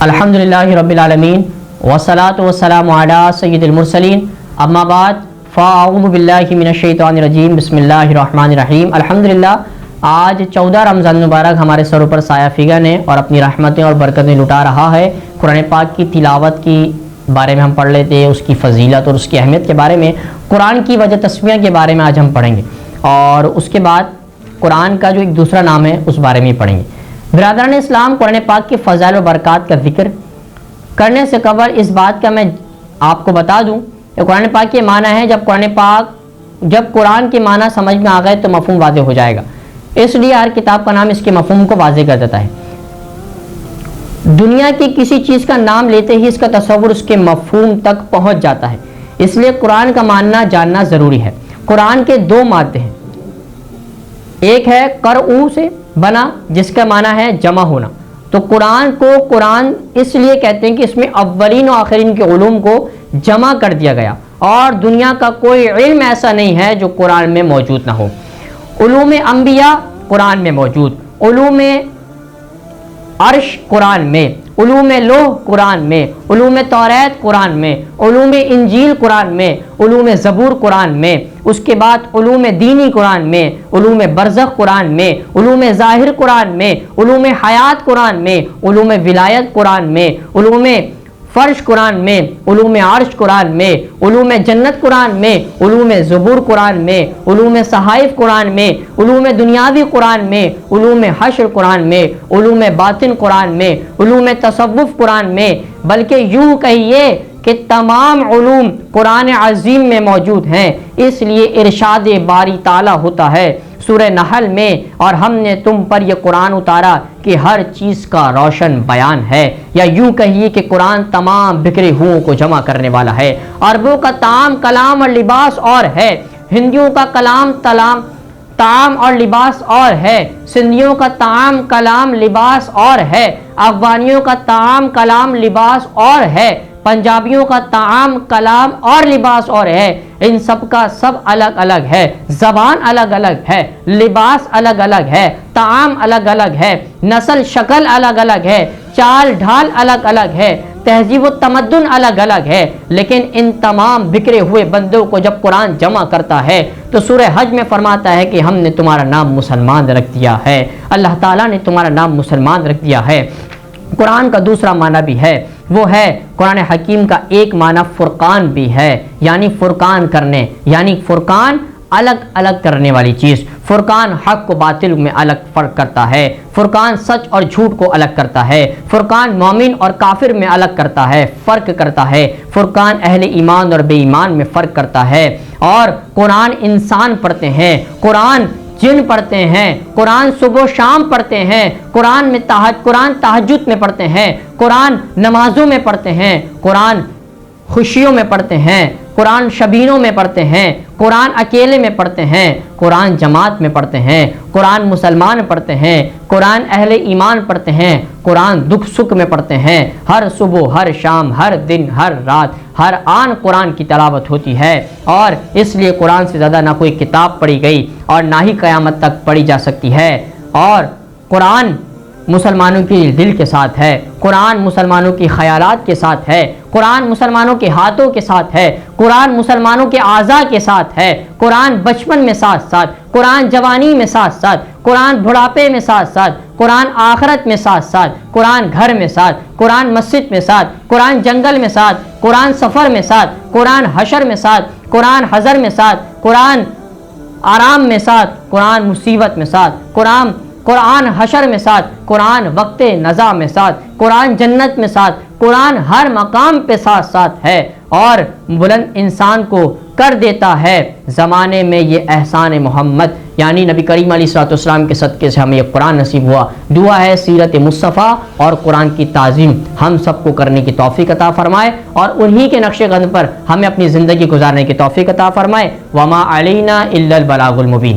الحمدللہ رب العالمین والصلاة والسلام علی سید المرسلین اما بعد فاعوذ باللہ من الشیطان الرجیم بسم اللہ الرحمن الرحیم۔ الحمدللہ آج 14 رمضان مبارک ہمارے سروں پر سایہ فگن ہے اور اپنی رحمتیں اور برکتیں لٹا رہا ہے۔ قرآن پاک کی تلاوت کی بارے میں ہم پڑھ لیتے، اس کی فضیلت اور اس کی اہمیت کے بارے میں، قرآن کی وجہ تسمیہ کے بارے میں آج ہم پڑھیں گے، اور اس کے بعد قرآن کا جو ایک دوسرا نام ہے اس بارے میں پڑھیں گے۔ برادران اسلام، قرآن پاک کی فضائل و برکات کا ذکر کرنے سے قبل اس بات کا میں آپ کو بتا دوں کہ قرآن پاک کے معنی ہے، جب قرآن کے معنی سمجھ میں آ گئے تو مفہوم واضح ہو جائے گا، اس لیے ہر کتاب کا نام اس کے مفہوم کو واضح کر دیتا ہے۔ دنیا کی کسی چیز کا نام لیتے ہی اس کا تصور اس کے مفہوم تک پہنچ جاتا ہے، اس لیے قرآن کا ماننا جاننا ضروری ہے۔ قرآن کے دو مادے ہیں، ایک ہے قرء سے بنا جس کا معنی ہے جمع ہونا، تو قرآن کو قرآن اس لیے کہتے ہیں کہ اس میں اولین و آخرین کے علوم کو جمع کر دیا گیا، اور دنیا کا کوئی علم ایسا نہیں ہے جو قرآن میں موجود نہ ہو۔ علوم انبیاء قرآن میں موجود، علوم عرش قرآن میں، علوم لوح قرآن میں، علوم توریت قرآن میں، علوم انجیل قرآن میں، علوم زبور قرآن میں، اس کے بعد علوم دینی قرآن میں، علوم برزخ قرآن میں، علوم ظاہر قرآن میں، علوم حیات قرآن میں، علوم ولایت قرآن میں، علوم فرش قرآن میں، علوم عرش قرآن میں، علوم جنت قرآن میں، علوم زبور قرآن میں، علوم صحائف قرآن میں، علوم دنیاوی قرآن میں، علوم حشر قرآن میں، علوم باطن قرآن میں، علوم تصوف قرآن میں، بلکہ یوں کہیے کہ تمام علوم قرآن عظیم میں موجود ہیں۔ اس لیے ارشاد باری تعالیٰ ہوتا ہے سورہ نحل میں، اور ہم نے تم پر یہ قرآن اتارا کہ ہر چیز کا روشن بیان ہے، یا یوں کہیے کہ قرآن تمام بکھرے ہوں کو جمع کرنے والا ہے۔ عربوں کا طعام کلام اور لباس اور ہے، ہندیوں کا کلام طعام اور لباس اور ہے، سندھیوں کا طعام کلام لباس اور ہے، افغانیوں کا طعام کلام لباس اور ہے، پنجابیوں کا طعام کلام اور لباس اور ہے۔ ان سب کا سب الگ الگ ہے، زبان الگ الگ ہے، لباس الگ الگ ہے، طعام الگ الگ ہے، نسل شکل الگ الگ ہے، چال ڈھال الگ الگ ہے، تہذیب و تمدن الگ الگ ہے، لیکن ان تمام بکھرے ہوئے بندوں کو جب قرآن جمع کرتا ہے تو سورہ حج میں فرماتا ہے کہ ہم نے تمہارا نام مسلمان رکھ دیا ہے، اللہ تعالیٰ نے تمہارا نام مسلمان رکھ دیا ہے۔ قرآن کا دوسرا معنی بھی ہے، وہ ہے قرآن حکیم کا ایک معنی فرقان بھی ہے، یعنی فرقان کرنے، یعنی فرقان الگ الگ کرنے والی چیز۔ فرقان حق و باطل میں الگ فرق کرتا ہے، فرقان سچ اور جھوٹ کو الگ کرتا ہے، فرقان مومن اور کافر میں الگ کرتا ہے، فرق کرتا ہے، فرقان اہل ایمان اور بے ایمان میں فرق کرتا ہے۔ اور قرآن انسان پڑھتے ہیں، قرآن جن پڑھتے ہیں، قرآن صبح و شام پڑھتے ہیں، قرآن تہجد میں پڑھتے ہیں، قرآن نمازوں میں پڑھتے ہیں، قرآن خوشیوں میں پڑھتے ہیں، قرآن شبینوں میں پڑھتے ہیں، قرآن اکیلے میں پڑھتے ہیں، قرآن جماعت میں پڑھتے ہیں، قرآن مسلمان پڑھتے ہیں، قرآن اہل ایمان پڑھتے ہیں، قرآن دکھ سکھ میں پڑھتے ہیں، ہر صبح ہر شام ہر دن ہر رات ہر آن قرآن کی تلاوت ہوتی ہے، اور اس لیے قرآن سے زیادہ نہ کوئی کتاب پڑھی گئی اور نہ ہی قیامت تک پڑھی جا سکتی ہے۔ اور قرآن مسلمانوں کی دل کے ساتھ ہے، قرآن مسلمانوں کی خیالات کے ساتھ ہے، قرآن مسلمانوں کے ہاتھوں کے ساتھ ہے، قرآن مسلمانوں کے اعضاء کے ساتھ ہے، قرآن بچپن میں ساتھ ساتھ، قرآن جوانی میں ساتھ ساتھ، قرآن بڑھاپے میں ساتھ ساتھ، قرآن آخرت میں ساتھ ساتھ، قرآن گھر میں ساتھ، قرآن مسجد میں ساتھ، قرآن جنگل میں ساتھ، قرآن سفر میں ساتھ، قرآن حشر میں ساتھ، قرآن حضر میں ساتھ، قرآن آرام میں ساتھ، قرآن مصیبت میں ساتھ، قرآن حشر میں ساتھ، قرآن وقت نزا میں ساتھ، قرآن جنت میں ساتھ، قرآن ہر مقام پہ ساتھ ساتھ ہے، اور بلند انسان کو کر دیتا ہے۔ زمانے میں یہ احسان محمد یعنی نبی کریم علیہ الصلوۃ والسلام کے صدقے سے ہمیں یہ قرآن نصیب ہوا۔ دعا ہے سیرت مصطفیٰ اور قرآن کی تعظیم ہم سب کو کرنے کی توفیق عطا فرمائے، اور انہی کے نقش قدم پر ہمیں اپنی زندگی گزارنے کی توفیق عطا فرمائے۔ وما علینا الا البلاغ المبین۔